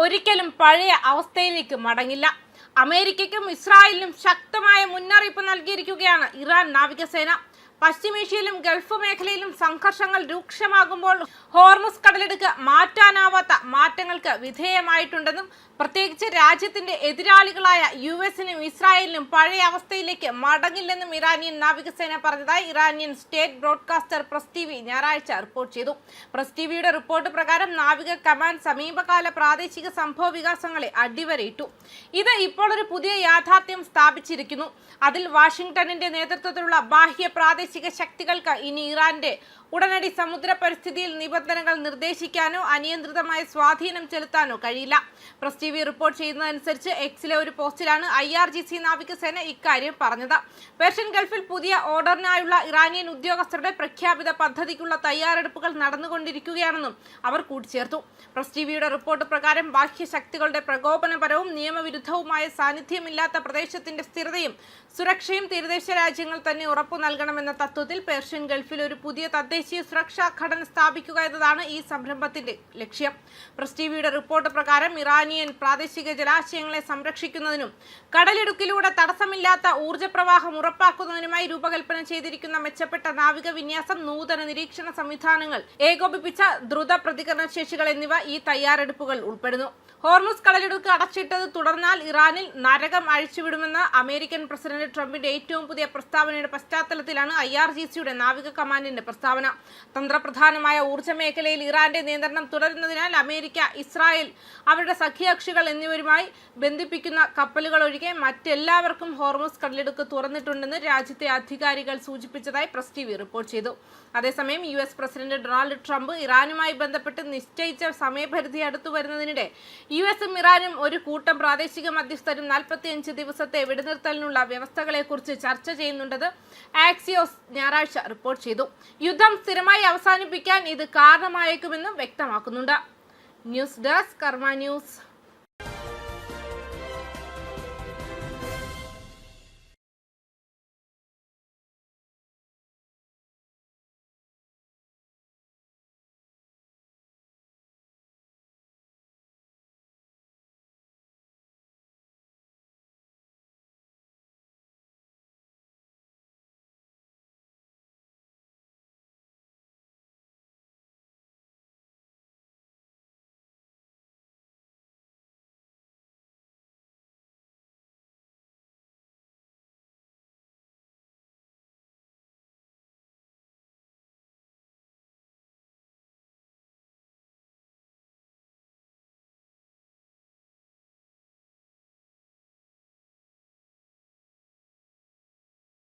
ഒരിക്കലും പഴയ അവസ്ഥയിലേക്ക് മടങ്ങില്ല. അമേരിക്കയ്ക്കും ഇസ്രായേലിനും ശക്തമായ മുന്നറിയിപ്പ് നൽകിയിരിക്കുകയാണ് ഇറാൻ നാവികസേന. പശ്ചിമേഷ്യയിലും ഗൾഫ് മേഖലയിലും സംഘർഷങ്ങൾ രൂക്ഷമാകുമ്പോൾ ഹോർമുസ് കടലിടുക്ക് മാറ്റാനാവാത്ത മാറ്റങ്ങൾക്ക് വിധേയമായിട്ടുണ്ടെന്നും പ്രത്യേകിച്ച് രാജ്യത്തിന്റെ എതിരാളികളായ യുഎസിനും ഇസ്രായേലിനും പഴയ അവസ്ഥയിലേക്ക് മടങ്ങില്ലെന്നും ഇറാനിയൻ നാവികസേന പറഞ്ഞതായി Iranian state broadcaster press TV ഞായറാഴ്ച റിപ്പോർട്ട് ചെയ്തു. പ്രസ് ടിവിയുടെ റിപ്പോർട്ട് പ്രകാരം നാവിക കമാൻഡ് സമീപകാല പ്രാദേശിക സംഭവ വികാസങ്ങളെ അടിവരയിട്ടു. ഇത് ഇപ്പോൾ ഒരു പുതിയ യാഥാർത്ഥ്യം സ്ഥാപിച്ചിരിക്കുന്നു. അതിൽ വാഷിംഗ്ടണിന്റെ നേതൃത്വത്തിലുള്ള ബാഹ്യ പ്രാദേശിക ശക്തികൾക്ക് ഇനി ഇറാന്റെ ഉടനടി സമുദ്ര പരിസ്ഥിതിയിൽ നിബന്ധനകൾ നിർദ്ദേശിക്കാനോ അനിയന്ത്രിതമായ സ്വാധീനം ചെലുത്താനോ കഴിയില്ല. പ്രസ് ടിവി റിപ്പോർട്ട് ചെയ്യുന്നതനുസരിച്ച് എക്സിലെ ഒരു പോസ്റ്റിലാണ് IRGC നാവികസേന ഇക്കാര്യം പറഞ്ഞത്. പേർഷ്യൻ ഗൾഫിൽ പുതിയ ഓർഡറിനായുള്ള ഇറാനിയൻ ഉദ്യോഗസ്ഥരുടെ പ്രഖ്യാപിത പദ്ധതിക്കുള്ള തയ്യാറെടുപ്പുകൾ നടന്നുകൊണ്ടിരിക്കുകയാണെന്നും അവർ കൂട്ടിച്ചേർത്തു. പ്രസ് ടിവിയുടെ റിപ്പോർട്ട് പ്രകാരം ബാഹ്യ ശക്തികളുടെ പ്രകോപനപരവും നിയമവിരുദ്ധവുമായ സാന്നിധ്യമില്ലാത്ത പ്രദേശത്തിന്റെ സ്ഥിരതയും സുരക്ഷയും തീരദേശ രാജ്യങ്ങൾ തന്നെ ഉറപ്പു നൽകണമെന്ന തത്വത്തിൽ പേർഷ്യൻ ഗൾഫിൽ ഒരു പുതിയ തദ്ദേശീയ സുരക്ഷാ ഘടന സ്ഥാപിക്കുക എന്നതാണ് ഈ സംരംഭത്തിന്റെ ലക്ഷ്യം. പ്രസ് ടിവിയുടെ റിപ്പോർട്ട് പ്രകാരം ഇറാനിയൻ പ്രാദേശിക ജലാശയങ്ങളെ സംരക്ഷിക്കുന്നതിനും കടലിടുക്കിലൂടെ തടസ്സമില്ലാത്ത ഊർജ്ജ പ്രവാഹം ഉറപ്പാക്കുന്നതിനുമായി രൂപകൽപ്പന ചെയ്തിരിക്കുന്ന മെച്ചപ്പെട്ട നാവിക വിന്യാസം, നൂതന നിരീക്ഷണ സംവിധാനങ്ങൾ, ഏകോപിപ്പിച്ച ദ്രുത പ്രതികരണ ശേഷികൾ എന്നിവ ഈ തയ്യാറെടുപ്പുകൾ ഉൾപ്പെടുന്നു. ഹോർമുസ് കടലിടുക്ക് അടച്ചിട്ടത് തുടർന്നാൽ ഇറാനിൽ നരകം അഴിച്ചുവിടുമെന്ന അമേരിക്കൻ പ്രസിഡന്റ് ട്രംപിന്റെ ഏറ്റവും പുതിയ പ്രസ്താവനയുടെ പശ്ചാത്തലത്തിലാണ് IRGCയുടെ നാവിക കമാൻഡിന്റെ പ്രസ്താവന. തന്ത്രപ്രധാനമായ ഊർജ്ജ മേഖലയിൽ ഇറാന്റെ നിയന്ത്രണം തുടരുന്നതിനാൽ അമേരിക്ക, ഇസ്രായേൽ, അവരുടെ സഖ്യകക്ഷികൾ എന്നിവരുമായി ബന്ധിപ്പിക്കുന്ന കപ്പലുകൾ ഒഴികെ മറ്റെല്ലാവർക്കും ഹോർമുസ് കടലിടുക്ക് തുറന്നിട്ടുണ്ടെന്ന് രാജ്യത്തെ അധികാരികൾ സൂചിപ്പിച്ചതായി പ്രസ് ടിവി റിപ്പോർട്ട് ചെയ്തു. അതേസമയം US പ്രസിഡന്റ് ഡൊണാൾഡ് ട്രംപ് ഇറാനുമായി ബന്ധപ്പെട്ട് നിശ്ചയിച്ച സമയപരിധി അടുത്തു വരുന്നതിനിടെ യുഎസും ഇറാനും ഒരു കൂട്ടം പ്രാദേശിക മധ്യസ്ഥരും 45 ദിവസത്തെ വെടിനിർത്തലിനുള്ള വ്യവസ്ഥകളെക്കുറിച്ച് ചർച്ച ചെയ്യുന്നുണ്ടെന്ന് ആക്സിയോസ് ഞായറാഴ്ച റിപ്പോർട്ട് ചെയ്തു. യുദ്ധം സ്ഥിരമായി അവസാനിപ്പിക്കാൻ ഇത് കാരണമായേക്കുമെന്നും വ്യക്തമാക്കുന്നുണ്ട്. ന്യൂസ് ഡെസ്ക് കർമ്മ ന്യൂസ്.